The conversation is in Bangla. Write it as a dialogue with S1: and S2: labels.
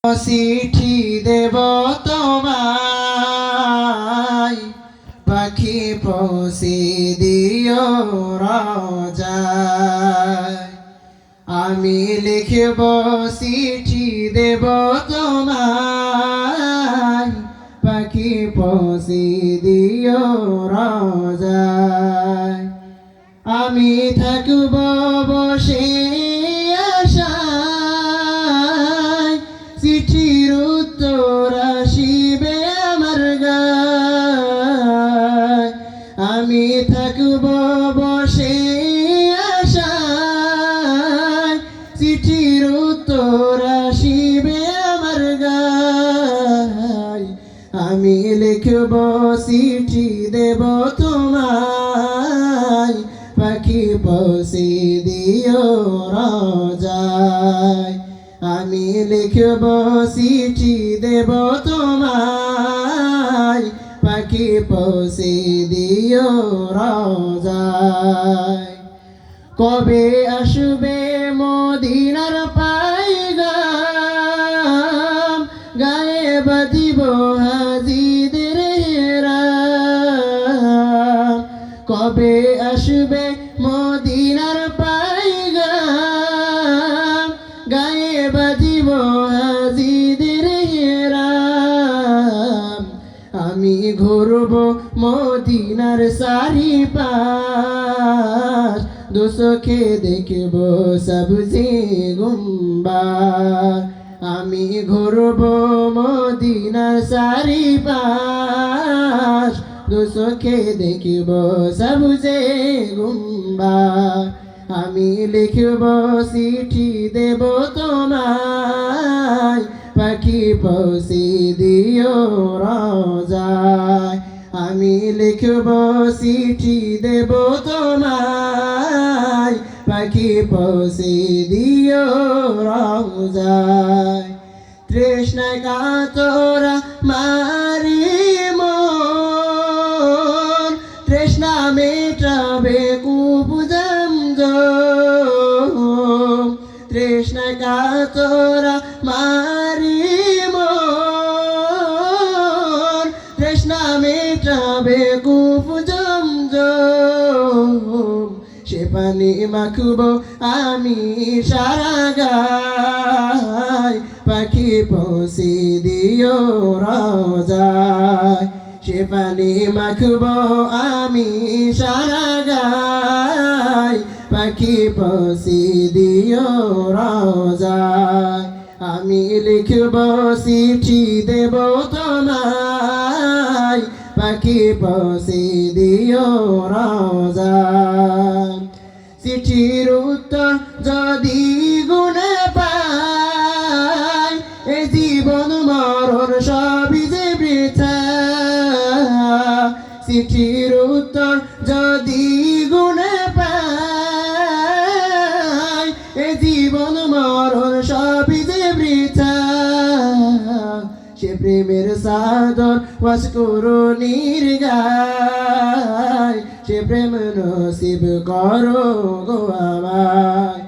S1: চিঠি দেব তোমায়, পাখি পৌঁছে দিও রোজায়। আমি লিখব চিঠি দেব তোমায়, পাখি পৌঁছে দিও রোজায়। আমি থাকব বসে আশায়, চিঠির উত্তর আসিবে আমার গায়। আমি থাকব বসে আশায়, চিঠির উত্তর আসিবে আমার গায়। আমি লিখব চিঠি দেব তোমায়, পাখি পৌঁছে দিও রোজায়। আমি লিখব চিঠি দেব তোমায়, পাখি পৌঁছে দিও রোজায়। কবে আসবে মদিনার পায়গাম, গায়ে বাঁধিব হাজিদের হেরাম। কবে আসবে মদিনার পায়গাম, গায়ে বাঁধিব হাজিদের হেরাম। আমি ঘুরব মদিনার চারিপাশ, দুচোখে দেখব সবজি গুম্বার। আমি ঘুরব মদিনার চারিপাশ, দুচোখে দেখব সবজি গুম্বার। আমি লিখব চিঠি দেব তোমায়, পাখি পৌঁছে দিও রোজায়। আমি লিখব চিঠি দেব তোমায়, পাখি পৌঁছে দিও রোজায়। তৃষ্ণায় কাতরা মারি মন, তৃষ্ণা মেটাবে কূপ জমজম। তৃষ্ণায় কাতরা মারি মন, তৃষ্ণা মেটাবে কূপ জমজম। সে পানি মাখব আমি সারা গায়, পাখি পৌঁছে দিও রোজায়। সে পানি মাখব আমি সারা গায়, পাখি পৌঁছে দিও রোজায়। আমি লিখব চিঠি দেব তোমায়, পাখি পৌঁছে দিও রোজায়। চিঠির উত্তর যদি গুণে পাই, এ জীবন মরণ সবই যে বৃথা। চিঠির উত্তর যদি গুণে পাই, এ জীবন মরণ সবই যে বৃথা। সে প্রেমের সাদর ওয়াজ করো নির্গায়, সে প্রেম নসিব করো গো আমায়।